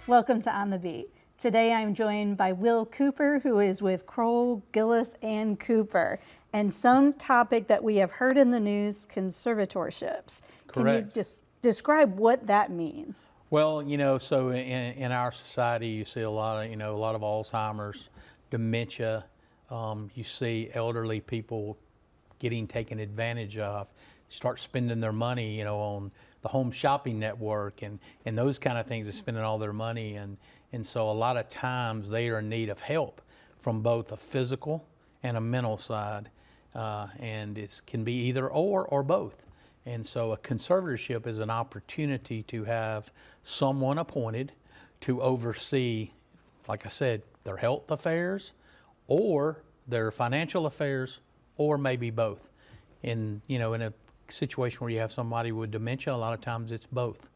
Welcome to On the Beat. Today I'm joined by Will Cooper, who is with CROWELL, GILLIS, and Cooper, and some topic that we have heard in the news, conservatorships. Correct. Can you just describe what that means? Well, so in our society, you see a lot of, a lot of Alzheimer's, dementia. You see elderly people getting taken advantage of, start spending their money, on the home shopping network and those kind of things, and spending all their money. And so a lot of times they are in need of help from both a physical and a mental side. And it can be either or both. And so a conservatorship is an opportunity to have someone appointed to oversee, like I said, their health affairs or their financial affairs, or maybe both. In a situation where you have somebody with dementia, a lot of times it's both.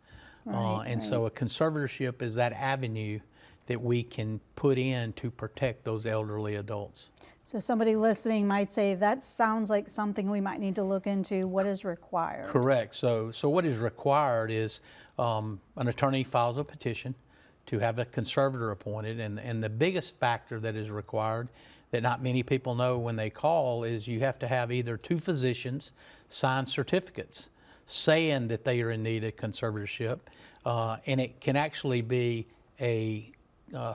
And so a conservatorship is that avenue that we can put in to protect those elderly adults. So somebody listening might say, that sounds like something we might need to look into. What is required? Correct. So what is required is an attorney files a petition to have a conservator appointed, and the biggest factor that is required that not many people know when they call is you have to have either two physicians sign certificates saying that they are in need of conservatorship, and it can actually be a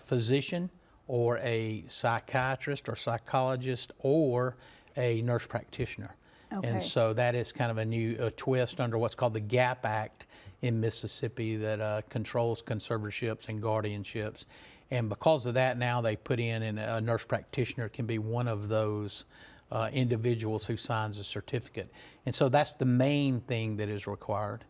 physician or a psychiatrist or psychologist or a nurse practitioner. Okay. And so that is kind of a new twist under what's called the GAP Act in Mississippi that controls conservatorships and guardianships. And because of that, now they put in, and a nurse practitioner can be one of those individuals who signs a certificate. And so that's the main thing that is required.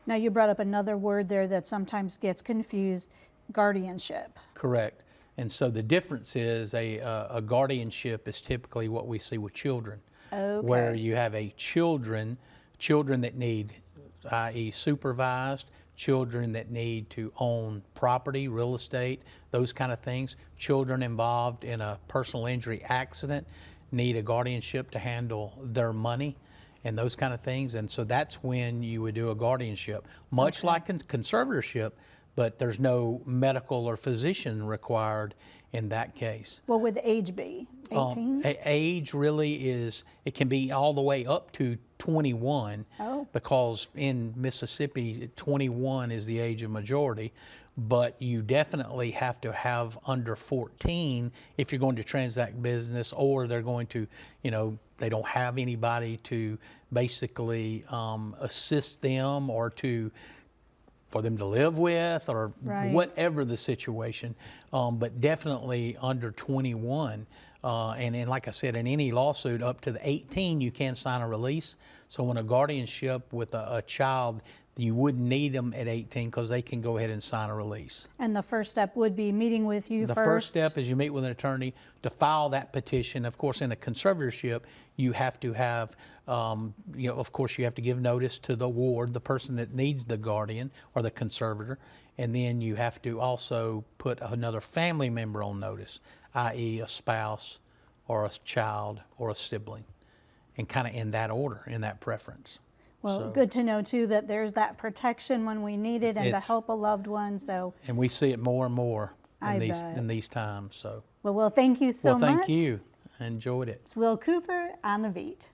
Now you brought up another word there that sometimes gets confused, guardianship. Correct. And so the difference is a guardianship is typically what we see with children, where you have children that need, i.e. supervised, children that need to own property, real estate, those kind of things. Children involved in a personal injury accident need a guardianship to handle their money and those kind of things. And so that's when you would do a guardianship, much like conservatorship, but there's no medical or physician required in that case. What would the age be? 18? Age really is, it can be all the way up to 21, because in Mississippi, 21 is the age of majority, but you definitely have to have under 14 if you're going to transact business, or they're going to, they don't have anybody to basically assist them or for them to live with, or whatever the situation, but definitely under 21. And like I said, in any lawsuit up to the 18, you can sign a release. So in a guardianship with a child, you wouldn't need them at 18 because they can go ahead and sign a release. And the first step would be meeting with you first? The first step is you meet with an attorney to file that petition. Of course, in a conservatorship, you have to have, of course, you have to give notice to the ward, the person that needs the guardian or the conservator, and then you have to also put another family member on notice, i.e. a spouse or a child or a sibling, and kind of in that order, in that preference. Well, good to know, too, that there's that protection when we need it and to help a loved one. And we see it more and more in these times. Well, thank you so much. Well, thank you. I enjoyed it. It's Will Cooper on the Beat.